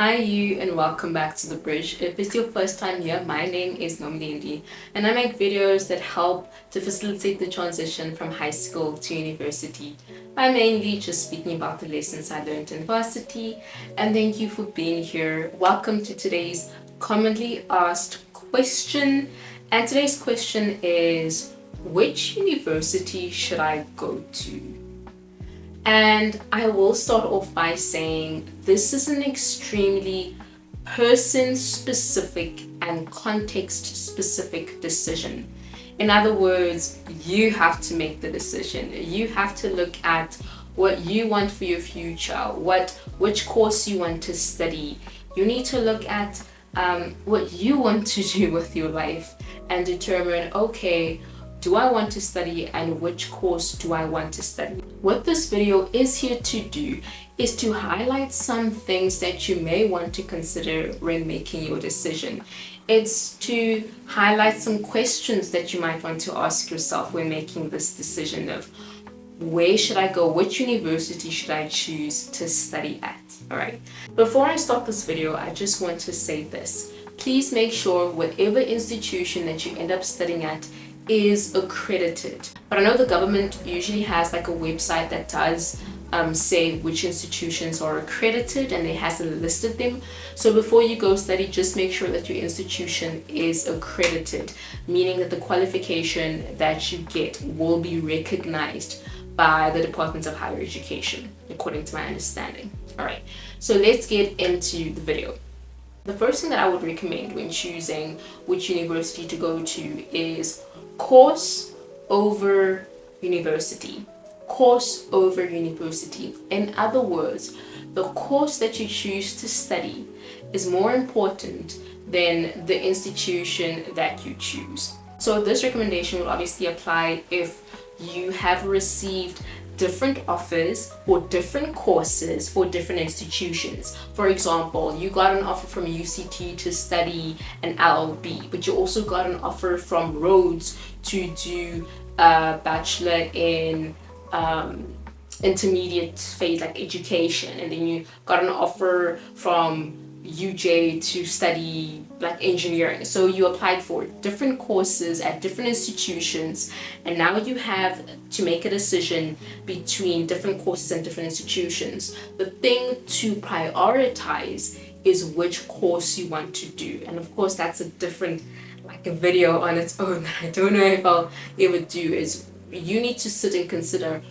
Hi you and welcome back to The Bridge. If it's your first time here, my name is Nomlindi and I make videos that help to facilitate the transition from high school to university by mainly just speaking about the lessons I learned in university. And thank you for being here. Welcome to today's commonly asked question. And today's question is, which university should I go to? And I will start off by saying this is an extremely person specific and context specific decision. In other words, you have to make the decision. You have to look at what you want for your future, which course you want to study. You need to look at what you want to do with your life and determine, okay, do I want to study and which course do I want to study? What this video is here to do is to highlight some things that you may want to consider when making your decision. It's to highlight some questions that you might want to ask yourself when making this decision of where should I go, which university should I choose to study at, all right? Before I start this video, I just want to say this. Please make sure whatever institution that you end up studying at is accredited. But I know the government usually has like a website that does say which institutions are accredited and it hasn't listed them. So before you go study, just make sure that your institution is accredited, meaning that the qualification that you get will be recognized by the Department of Higher Education, according to my understanding. All right, so let's get into the video. The first thing that I would recommend when choosing which university to go to is course over university. Course over university. In other words, the course that you choose to study is more important than the institution that you choose. So this recommendation will obviously apply if you have received different offers for different courses for different institutions. For example, you got an offer from UCT to study an LLB, but you also got an offer from Rhodes to do a bachelor in intermediate phase like education, and then you got an offer from UJ to study like engineering. So you applied for different courses at different institutions, and now you have to make a decision between different courses and different institutions. The thing to prioritize is which course you want to do, and of course that's a different like a video on its own that I don't know if I'll ever do. Is you need to sit and consider,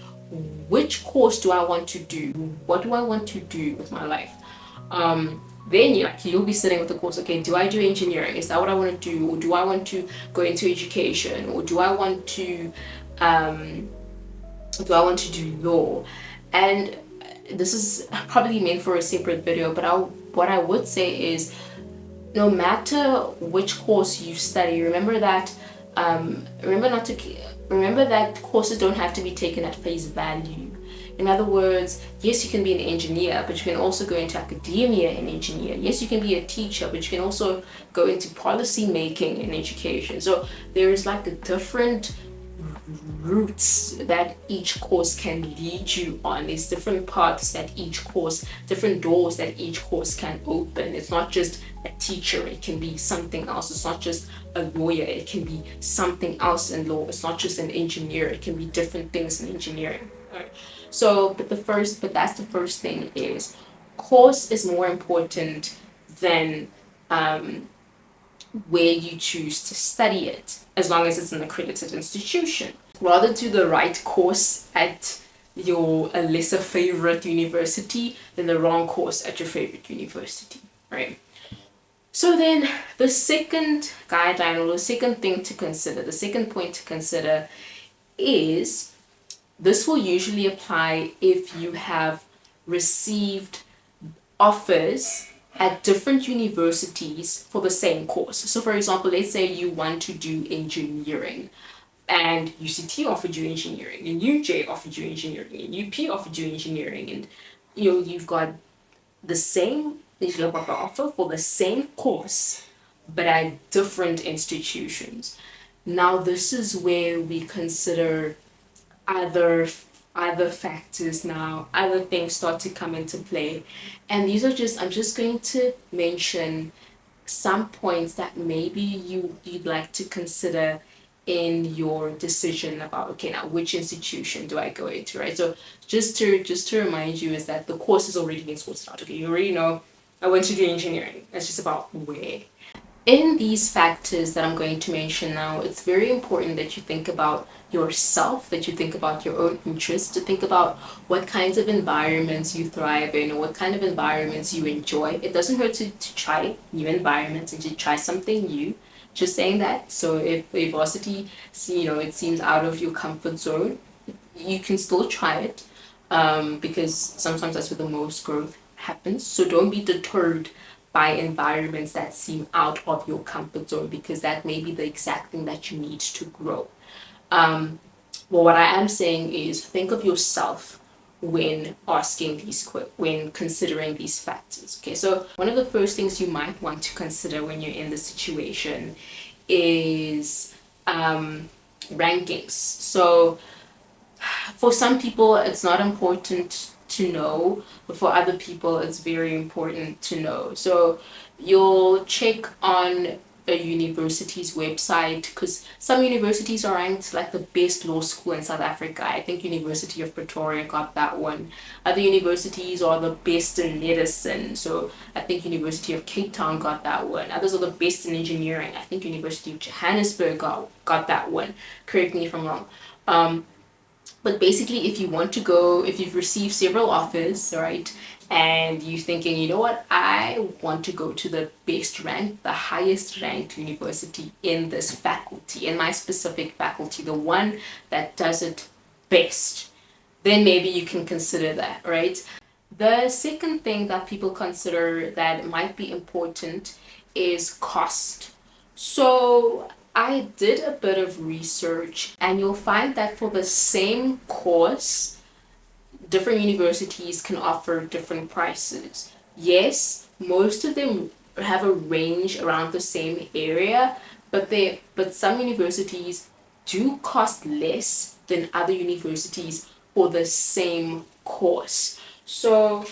which course do I want to do? What do I want to do with my life? Then you'll be sitting with the course, okay, do I do engineering? Is that what I want to do? Or do I want to go into education? Or do I want to do law? And this is probably meant for a separate video, but what I would say is, no matter which course you study, remember that courses don't have to be taken at face value. In other words, yes, you can be an engineer, but you can also go into academia and engineer. Yes, you can be a teacher, but you can also go into policy making in education. So there's like a different routes that each course can lead you on. There's different paths that each course, different doors that each course can open. It's not just a teacher, it can be something else. It's not just a lawyer, it can be something else in law. It's not just an engineer, it can be different things in engineering. All right. So, but that's the first thing is course is more important than where you choose to study it, as long as it's an accredited institution. Rather do the right course at your a lesser favorite university than the wrong course at your favorite university, right? So then the second guideline, or the second thing to consider, the second point to consider is, this will usually apply if you have received offers at different universities for the same course. So for example, let's say you want to do engineering and UCT offered you engineering and UJ offered you engineering and UP offered you engineering, and you've got an offer for the same course but at different institutions. Now this is where we consider either other factors now, other things start to come into play. And these are just, I'm just going to mention some points that maybe you'd like to consider in your decision about, okay, now which institution do I go into, right? So just to remind you is that the course is already being sorted out. Okay, you already know I went to do engineering. It's just about where. In these factors that I'm going to mention now, it's very important that you think about yourself, that you think about your own interests, to think about what kinds of environments you thrive in or what kind of environments you enjoy. It doesn't hurt to try new environments and to try something new. Just saying that. So if a varsity, it seems out of your comfort zone, you can still try it, because sometimes that's where the most growth happens. So don't be deterred by environments that seem out of your comfort zone, because that may be the exact thing that you need to grow. Well, what I am saying is think of yourself when when considering these factors. Okay, so one of the first things you might want to consider when you're in the situation is rankings. So for some people it's not important to know, but for other people it's very important to know. So you'll check on a university's website, because some universities are ranked like the best law school in South Africa. I think University of Pretoria got that one. Other universities are the best in medicine, so I think University of Cape Town got that one. Others are the best in engineering. I think University of Johannesburg got that one. Correct me if I'm wrong. But basically, if you want to go, if you've received several offers, right, and you're thinking, you know what, I want to go to the best ranked, the highest ranked university in this faculty, in my specific faculty, the one that does it best, then maybe you can consider that, right? The second thing that people consider that might be important is cost. So I did a bit of research, and you'll find that for the same course, different universities can offer different prices. Yes, most of them have a range around the same area, but some universities do cost less than other universities for the same course. So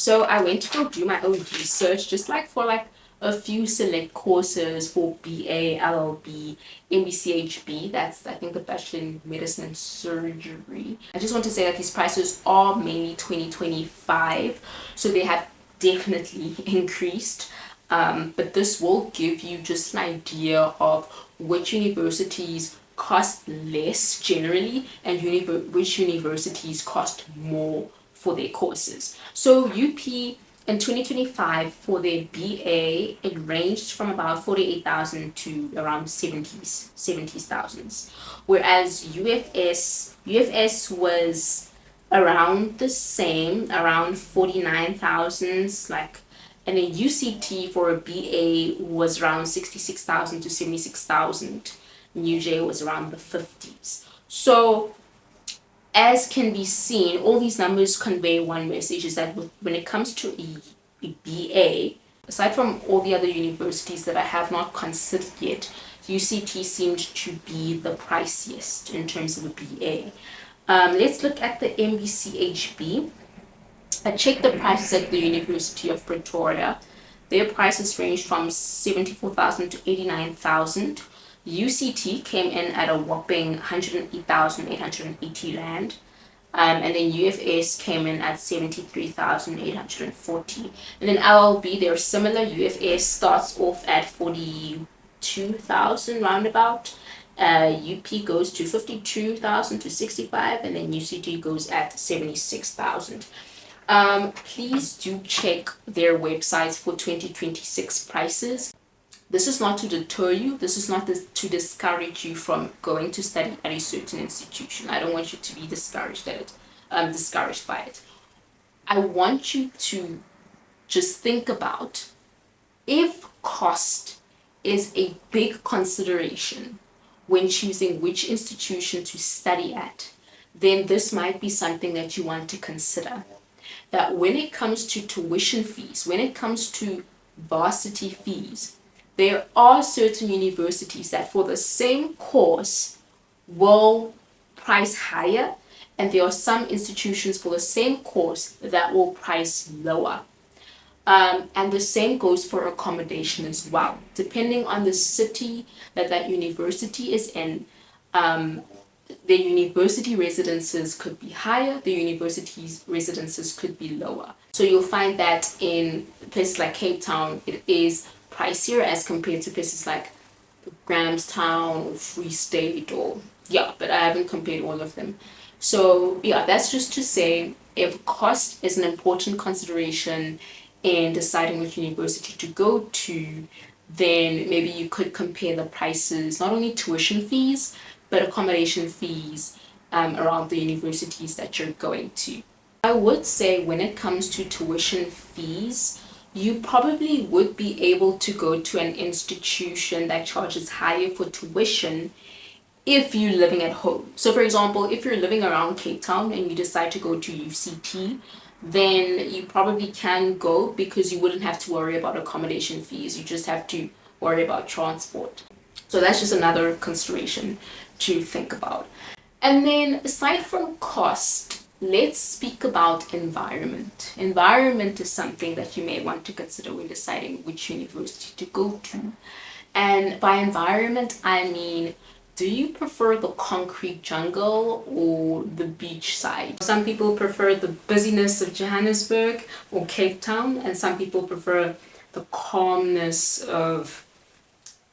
I went to go do my own research, just like for like a few select courses for BA, LLB, MBCHB. That's, I think, the Bachelor in Medicine and Surgery. I just want to say that these prices are mainly 2025, so they have definitely increased. But this will give you just an idea of which universities cost less generally and which universities cost more for their courses. So UP in 2025 for their BA, it ranged from about 48,000 to around 70,000, whereas UFS was around the same, around 49,000, like, and then UCT for a BA was around 66,000 to 76,000. UJ was around the 50s. So as can be seen, all these numbers convey one message, is that when it comes to a BA, aside from all the other universities that I have not considered yet, UCT seemed to be the priciest in terms of a BA. Let's look at the MBCHB. I checked the prices at the University of Pretoria. Their prices ranged from 74,000 to 89,000. UCT came in at a whopping 108,880 rand. And then UFS came in at 73,840. And then LLB, they're similar. UFS starts off at 42,000 roundabout. UP goes to 52,000 to 65, and then UCT goes at 76,000. Please do check their websites for 2026 prices. This is not to deter you. This is not to discourage you from going to study at a certain institution. I don't want you to be discouraged by it. I want you to just think about, if cost is a big consideration when choosing which institution to study at, then this might be something that you want to consider. That when it comes to tuition fees, when it comes to varsity fees, there are certain universities that for the same course will price higher, and there are some institutions for the same course that will price lower. And the same goes for accommodation as well. Depending on the city that that university is in, the university residences could be higher, the university's residences could be lower. So you'll find that in places like Cape Town, it is pricier as compared to places like Grahamstown or Free State, or yeah, but I haven't compared all of them. So yeah, that's just to say, if cost is an important consideration in deciding which university to go to, then maybe you could compare the prices, not only tuition fees, but accommodation fees around the universities that you're going to. I would say when it comes to tuition fees, you probably would be able to go to an institution that charges higher for tuition if you're living at home. So for example, if you're living around Cape Town and you decide to go to UCT, then you probably can go because you wouldn't have to worry about accommodation fees. You just have to worry about transport. So that's just another consideration to think about. And then aside from cost, let's speak about environment. Environment is something that you may want to consider when deciding which university to go to. And by environment, I mean, do you prefer the concrete jungle or the beach side? Some people prefer the busyness of Johannesburg or Cape Town, and some people prefer the calmness of,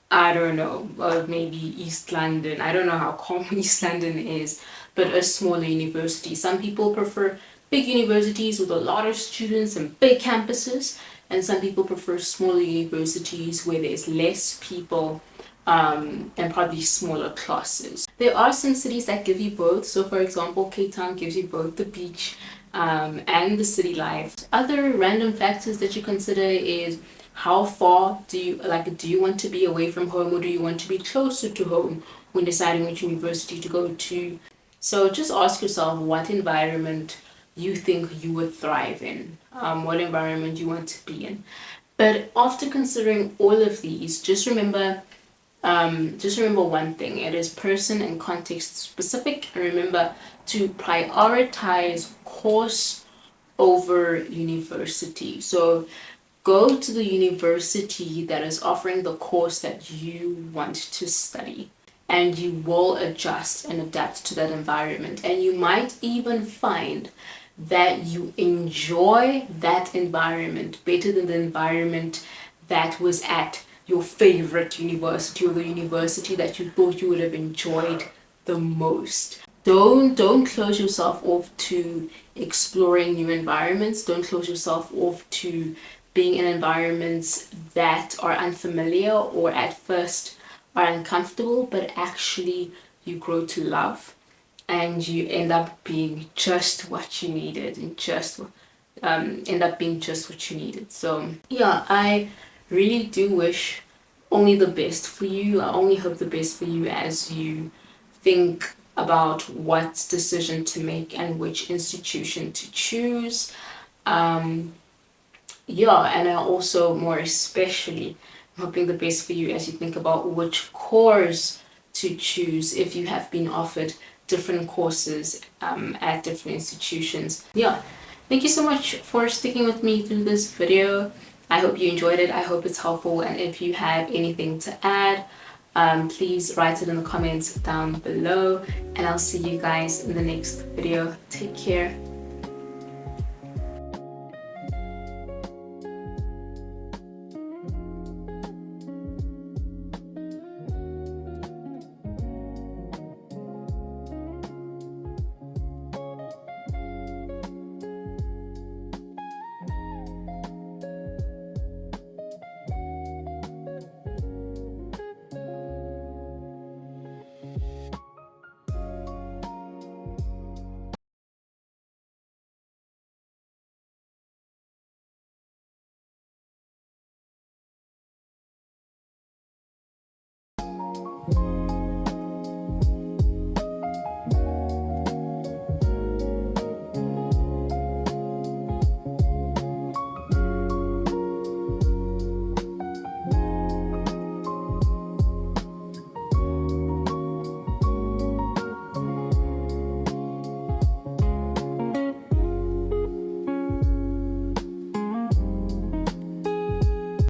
I don't know, of maybe East London. I don't know how calm East London is, but a smaller university. Some people prefer big universities with a lot of students and big campuses, and some people prefer smaller universities where there's less people and probably smaller classes. There are some cities that give you both. So for example, Cape Town gives you both the beach and the city life. Other random factors that you consider is how far do you want to be away from home, or do you want to be closer to home when deciding which university to go to? So just ask yourself what environment you think you would thrive in, what environment you want to be in. But after considering all of these, just remember one thing: it is person and context specific, and remember to prioritize course over university. So go to the university that is offering the course that you want to study, and you will adjust and adapt to that environment. And you might even find that you enjoy that environment better than the environment that was at your favorite university, or the university that you thought you would have enjoyed the most. Don't close yourself off to exploring new environments. Don't close yourself off to being in environments that are unfamiliar or at first are uncomfortable, but actually you grow to love, and you end up being just what you needed, and just end up being just what you needed. So yeah, I really do wish only the best for you. I only hope the best for you as you think about what decision to make and which institution to choose. Yeah, and I also more especially I'm hoping the best for you as you think about which course to choose if you have been offered different courses at different institutions. Yeah, thank you so much for sticking with me through this video. I hope you enjoyed it. I hope it's helpful, and if you have anything to add, please write it in the comments down below, and I'll see you guys in the next video. Take care.